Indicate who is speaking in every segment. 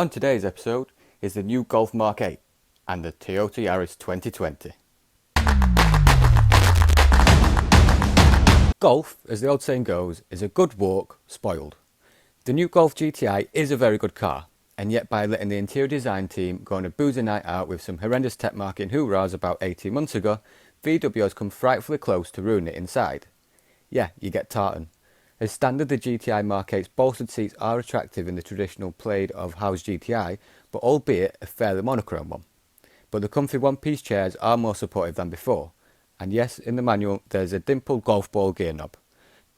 Speaker 1: On today's episode is the new Golf Mark 8 and the Toyota Yaris 2020. Golf, as the old saying goes, is a good walk, spoiled. The new Golf GTI is a very good car, and yet by letting the interior design team go on a boozy night out with some horrendous tech marketing hoorahs about 18 months ago, VW has come frightfully close to ruining it inside. Yeah, you get tartan. As standard, the GTI Mark 8's bolstered seats are attractive in the traditional plaid of house GTI, but albeit a fairly monochrome one. But the comfy one-piece chairs are more supportive than before, and yes, in the manual there's a dimpled golf ball gear knob.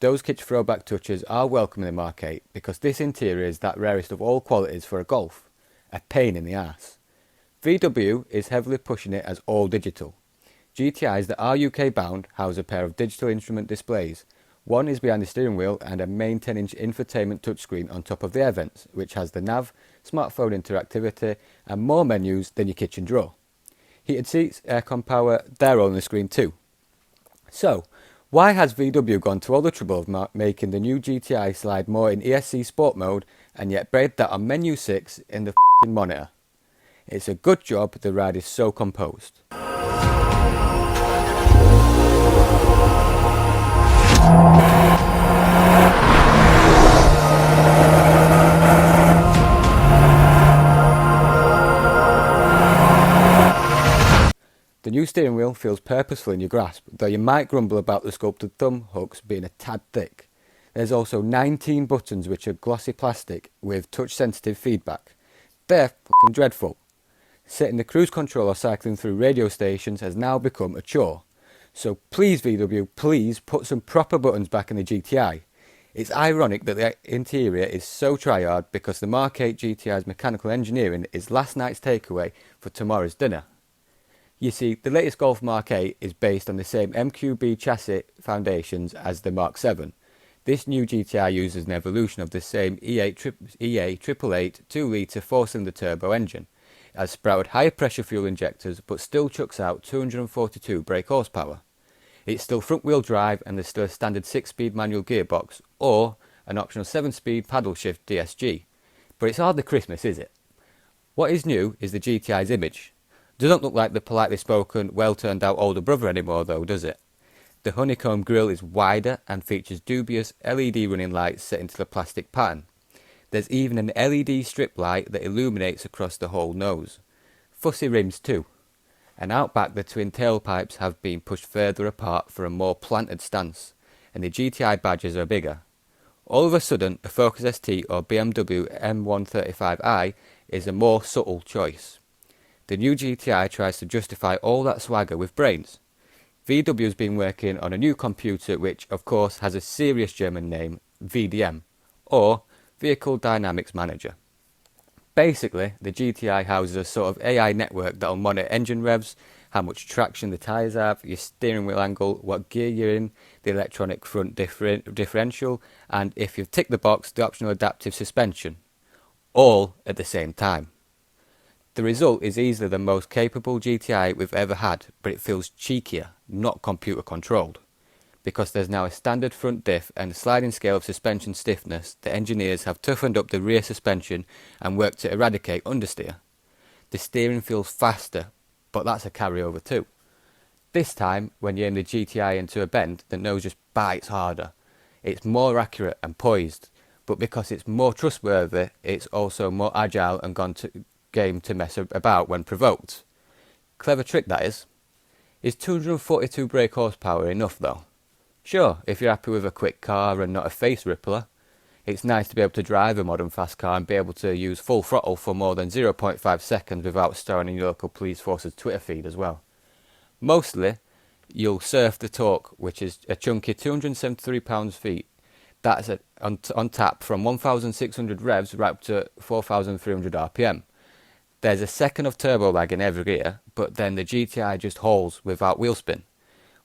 Speaker 1: Those kitsch throwback touches are welcome in the Mark 8 because this interior is that rarest of all qualities for a Golf, a pain in the arse. VW is heavily pushing it as all digital. GTIs that are UK bound house a pair of digital instrument displays. One is behind the steering wheel and a main 10-inch infotainment touchscreen on top of the air vents, which has the nav, smartphone interactivity and more menus than your kitchen drawer. Heated seats, aircon power, they're all on the screen too. So, why has VW gone to all the trouble of making the new GTI slide more in ESC Sport mode and yet braid that on menu 6 in the f***ing monitor? It's a good job the ride is so composed. The new steering wheel feels purposeful in your grasp, though you might grumble about the sculpted thumb hooks being a tad thick. There's also 19 buttons which are glossy plastic with touch sensitive feedback. They're fucking dreadful. Setting the cruise control or cycling through radio stations has now become a chore. So please VW, please put some proper buttons back in the GTI. It's ironic that the interior is so try-hard because the Mark 8 GTI's mechanical engineering is last night's takeaway for tomorrow's dinner. You see, the latest Golf Mark 8 is based on the same MQB chassis foundations as the Mark 7. This new GTI uses an evolution of the same EA888 2-litre 4-cylinder turbo engine. It has sprouted higher pressure fuel injectors but still chucks out 242 brake horsepower. It's still front-wheel drive and there's still a standard 6-speed manual gearbox or an optional 7-speed paddle shift DSG. But it's hardly Christmas, is it? What is new is the GTI's image. Doesn't look like the politely spoken, well-turned-out older brother anymore though, does it? The honeycomb grille is wider and features dubious LED running lights set into the plastic pattern. There's even an LED strip light that illuminates across the whole nose. Fussy rims too. And out back the twin tailpipes have been pushed further apart for a more planted stance, and the GTI badges are bigger. All of a sudden, a Focus ST or BMW M135i is a more subtle choice. The new GTI tries to justify all that swagger with brains. VW's been working on a new computer which, of course, has a serious German name, VDM, or Vehicle Dynamics Manager. Basically, the GTI houses a sort of AI network that'll monitor engine revs, how much traction the tyres have, your steering wheel angle, what gear you're in, the electronic front differential, and if you've ticked the box, the optional adaptive suspension. All at the same time. The result is easily the most capable GTI we've ever had, but it feels cheekier, not computer controlled. Because there's now a standard front diff and a sliding scale of suspension stiffness, the engineers have toughened up the rear suspension and worked to eradicate understeer. The steering feels faster, but that's a carryover too. This time, when you aim the GTI into a bend, the nose just bites harder. It's more accurate and poised, but because it's more trustworthy, it's also more agile and gone to game to mess about when provoked. Clever trick that is. Is 242 brake horsepower enough though? Sure, if you're happy with a quick car and not a face rippler. It's nice to be able to drive a modern fast car and be able to use full throttle for more than 0.5 seconds without starring in your local police force's Twitter feed as well. Mostly, you'll surf the torque, which is a chunky 273 pounds-feet. That's on tap from 1,600 revs right up to 4,300 RPM. There's a second of turbo lag in every gear, but then the GTI just hauls without wheel spin.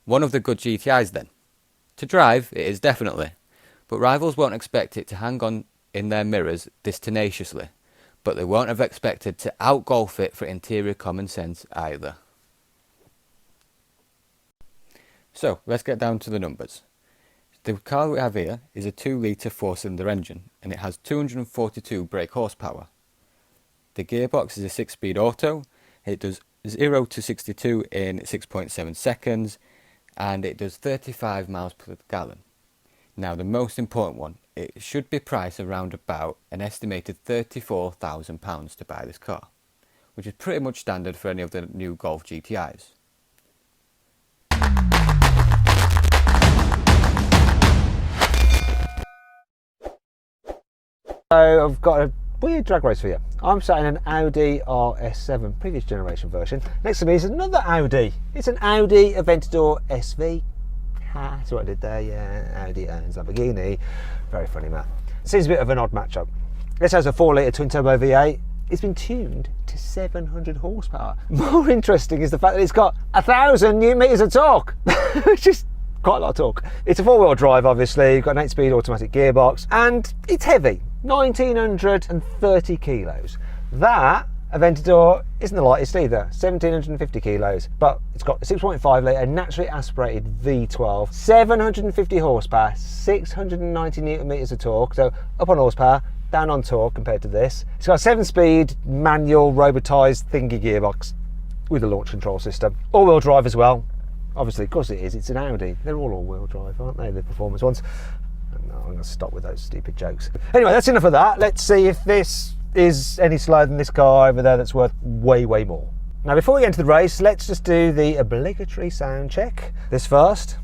Speaker 1: One of the good GTIs then. To drive, it is definitely, but rivals won't expect it to hang on in their mirrors this tenaciously, but they won't have expected to outgolf it for interior common sense either. So, let's get down to the numbers. The car we have here is a 2-litre 4-cylinder engine, and it has 242 brake horsepower. The gearbox is a 6-speed auto. It does 0 to 62 in 6.7 seconds, and it does 35 miles per gallon. Now the most important one, it should be priced around about an estimated £34,000 to buy this car, which is pretty much standard for any of the new Golf GTIs.
Speaker 2: So I've got a weird drag race for you. I'm sat in an Audi RS7, previous generation version. Next to me is another Audi. It's an Audi Aventador SV. Ha, that's what I did there, yeah. Audi owns Lamborghini. Very funny, Matt. Seems a bit of an odd matchup. This has a 4-litre twin-turbo V8. It's been tuned to 700 horsepower. More interesting is the fact that it's got 1,000 Newton meters of torque, which is quite a lot of torque. It's a 4-wheel drive, obviously. You've got an 8-speed automatic gearbox, and it's heavy. 1,930 kilos. That Aventador isn't the lightest either, 1,750 kilos, but it's got a 6.5 litre naturally aspirated V12, 750 horsepower, 690 Newton meters of torque, so up on horsepower, down on torque compared to this. It's got a 7-speed manual robotised thingy gearbox with a launch control system. All-wheel drive as well. Obviously, of course it is, it's an Audi. They're all-wheel drive, aren't they, the performance ones? No, I'm going to stop with those stupid jokes. Anyway, that's enough of that. Let's see if this is any slower than this car over there that's worth way, way more. Now, before we get into the race, let's just do the obligatory sound check. This first.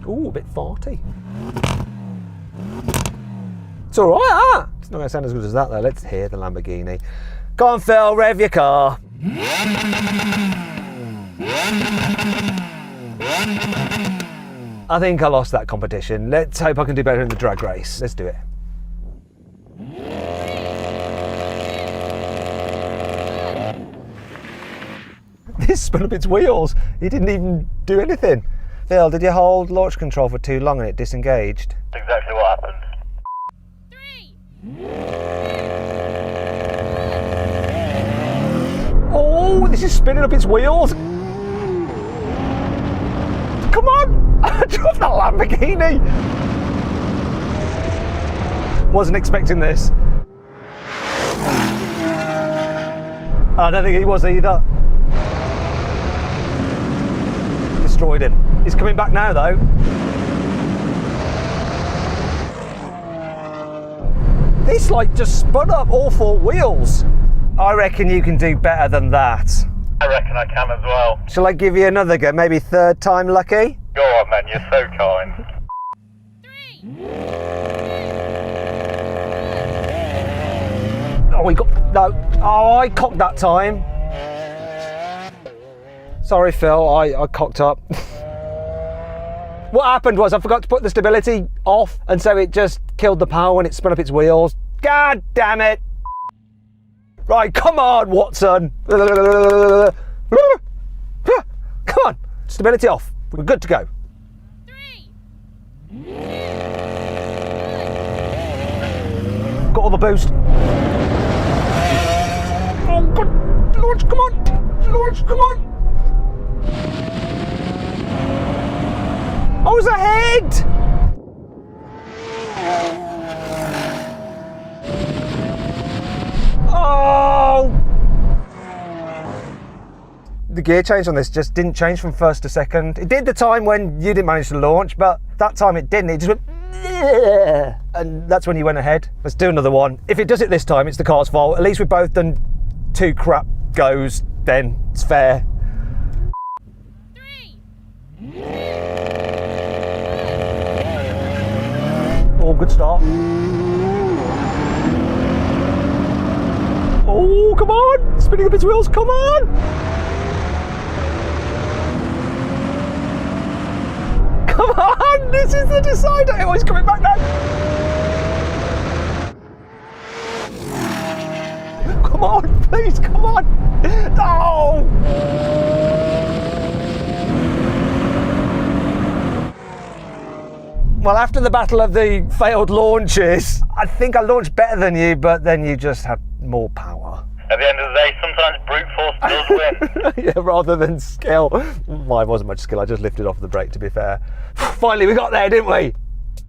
Speaker 2: Ooh, a bit farty. It's all right, huh? It's not going to sound as good as that, though. Let's hear the Lamborghini. Go on, Phil, rev your car. I think I lost that competition. Let's hope I can do better in the drag race. Let's do it. This spun up its wheels. It didn't even do anything. Phil, did you hold launch control for too long and it disengaged?
Speaker 3: That's exactly what happened.
Speaker 4: 3.
Speaker 2: Oh, this is spinning up its wheels. Come on! I drove that Lamborghini! Wasn't expecting this. I don't think he was either. Destroyed him. He's coming back now though. This like just spun up all 4 wheels. I reckon you can do better than that.
Speaker 3: I reckon I can as well.
Speaker 2: Shall I give you another go? Maybe 3rd time lucky?
Speaker 3: Go on, man, you're so kind.
Speaker 4: 3.
Speaker 2: Oh, we got no. Oh, I cocked that time. Sorry, Phil. I cocked up. What happened was I forgot to put the stability off, and so it just killed the power when it spun up its wheels. God damn it! Right, come on, Watson. Come on, stability off. We're good to go.
Speaker 4: 3.
Speaker 2: Got all the boost. Oh, God. Launch, come on. Launch, come on. I was ahead. Oh. The gear change on this just didn't change from 1st to 2nd. It did the time when you didn't manage to launch, but that time it didn't. It just went, and that's when you went ahead. Let's do another one. If it does it this time, it's the car's fault. At least we've both done 2 crap goes, then it's fair.
Speaker 4: 3.
Speaker 2: Oh, good start. Oh, come on! Spinning up its wheels, come on! Come on! This is the decider! Oh, he's coming back now! Come on, please, come on! No! Well, after the battle of the failed launches, I think I launched better than you, but then you just had more power.
Speaker 3: At the end of the day, sometimes brute force does win.
Speaker 2: Yeah, rather than skill. Mine wasn't much skill, I just lifted off the brake, to be fair. Finally, we got there, didn't we?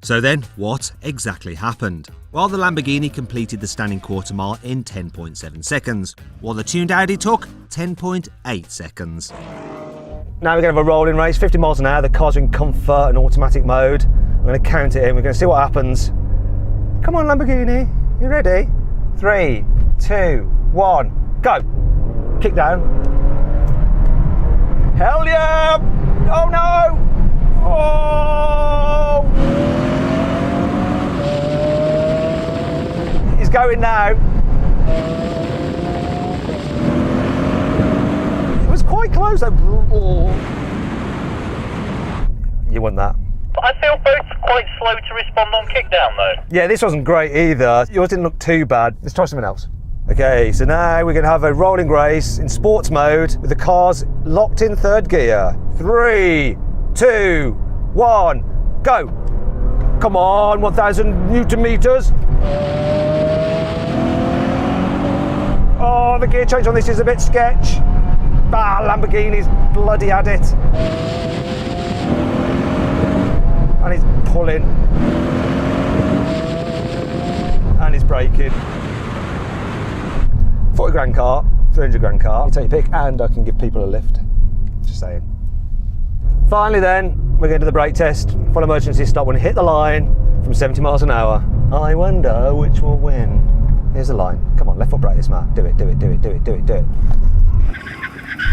Speaker 2: So then, what exactly happened? Well, the Lamborghini completed the standing quarter mile in 10.7 seconds, while the tuned Audi took 10.8 seconds. Now we're going to have a rolling race, 50 miles an hour, the car's in comfort and automatic mode. I'm going to count it in, we're going to see what happens. Come on Lamborghini, you ready? 3, 2, 1, go! Kick down. Hell yeah! Oh no! Oh! He's going now. It was quite close. Oh. You want that?
Speaker 3: I feel both quite slow to respond on kickdown though.
Speaker 2: Yeah, this wasn't great either. Yours didn't look too bad. Let's try something else. Okay, so now we're going to have a rolling race in sports mode with the cars locked in third gear. 3, 2, 1, go! Come on, 1,000 Newton meters. Oh, the gear change on this is a bit sketch. Ah, Lamborghini's bloody had it. And he's pulling. And he's braking. 40 grand car, 300 grand car. You take your pick, and I can give people a lift. Just saying. Finally then, we're going to the brake test. Full emergency stop when you hit the line from 70 miles an hour. I wonder which will win. Here's the line. Come on, left foot brake this, Matt. Do it, do it, do it, do it, do it, do it.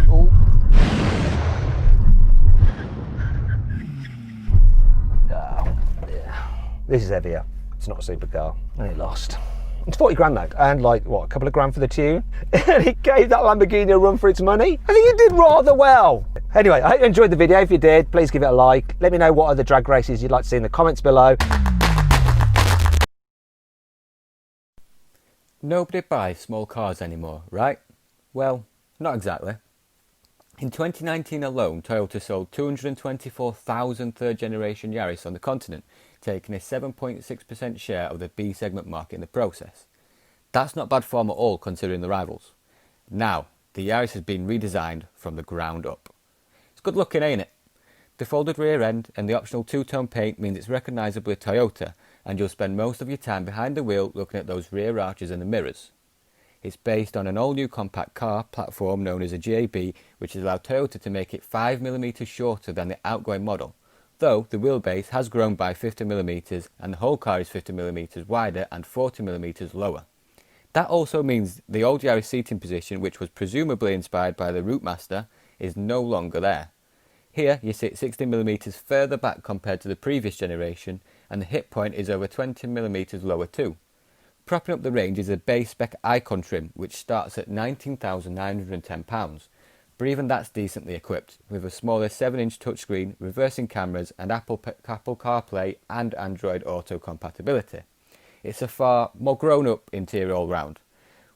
Speaker 2: Oh. Yeah. This is heavier. It's not a supercar. And it lost. It's 40 grand though, and like, what, a couple of grand for the tune? And he gave that Lamborghini a run for its money. I think he did rather well. Anyway, I hope you enjoyed the video. If you did, please give it a like. Let me know what other drag races you'd like to see in the comments below.
Speaker 1: Nobody buys small cars anymore, right? Well, not exactly. In 2019 alone, Toyota sold 224,000 third-generation Yaris on the continent, taking a 7.6% share of the B segment market in the process. That's not bad form at all considering the rivals. Now, the Yaris has been redesigned from the ground up. It's good looking, ain't it? The folded rear end and the optional two-tone paint means it's recognisably Toyota, and you'll spend most of your time behind the wheel looking at those rear arches and the mirrors. It's based on an all-new compact car platform known as a GAB, which has allowed Toyota to make it 5mm shorter than the outgoing model, though the wheelbase has grown by 50mm and the whole car is 50mm wider and 40mm lower. That also means the old Yaris seating position, which was presumably inspired by the Routemaster, is no longer there. Here you sit 60mm further back compared to the previous generation, and the hip point is over 20mm lower too. Propping up the range is a base spec Icon trim, which starts at £19,910, but even that's decently equipped, with a smaller 7-inch touchscreen, reversing cameras and Apple CarPlay and Android Auto compatibility. It's a far more grown-up interior all round,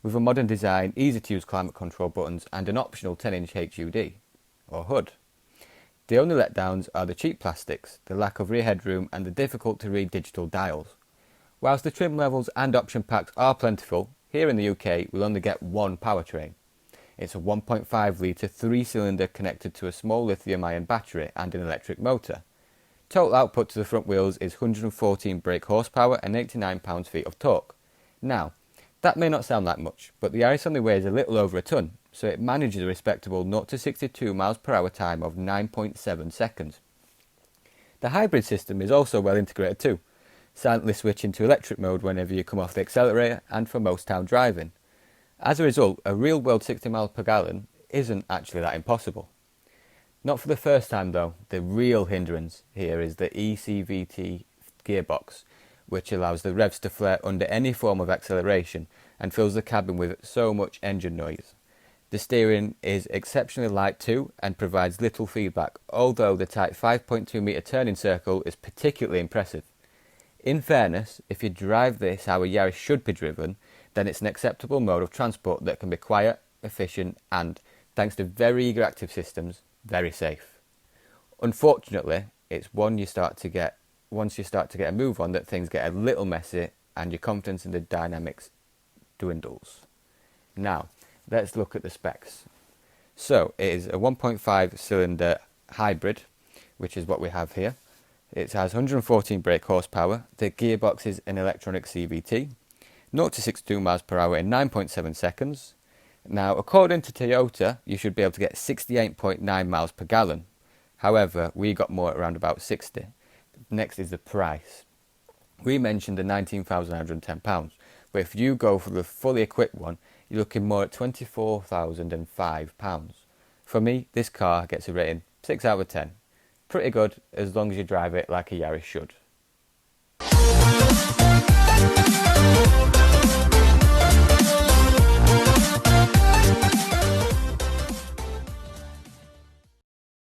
Speaker 1: with a modern design, easy-to-use climate control buttons and an optional 10-inch HUD, or hood. The only letdowns are the cheap plastics, the lack of rear headroom and the difficult-to-read digital dials. Whilst the trim levels and option packs are plentiful, here in the UK we'll only get one powertrain. It's a 1.5 litre 3-cylinder connected to a small lithium-ion battery and an electric motor. Total output to the front wheels is 114 brake horsepower and 89 pounds-feet of torque. Now, that may not sound like much, but the Yaris only weighs a little over a tonne, so it manages a respectable 0 to 62 mph time of 9.7 seconds. The hybrid system is also well integrated too, silently switching to electric mode whenever you come off the accelerator and for most town driving. As a result, a real-world 60 mpg isn't actually that impossible. Not for the first time though. The real hindrance here is the ECVT gearbox, which allows the revs to flare under any form of acceleration and fills the cabin with so much engine noise. The steering is exceptionally light too and provides little feedback, although the tight 5.2 metre turning circle is particularly impressive. In fairness, if you drive this how a Yaris should be driven, then it's an acceptable mode of transport that can be quiet, efficient and, thanks to very eager active systems, very safe. Unfortunately, it's once you start to get a move on that things get a little messy and your confidence in the dynamics dwindles. Now, let's look at the specs. So, it is a 1.5 cylinder hybrid, which is what we have here. It has 114 brake horsepower, the gearbox is an electronic CVT, 0 to 62 miles per hour in 9.7 seconds. Now, according to Toyota, you should be able to get 68.9 miles per gallon. However, we got more at around about 60. Next is the price. We mentioned the £19,910, but if you go for the fully equipped one, you're looking more at £24,005. For me, this car gets a rating 6 out of 10. Pretty good as long as you drive it like a Yaris should.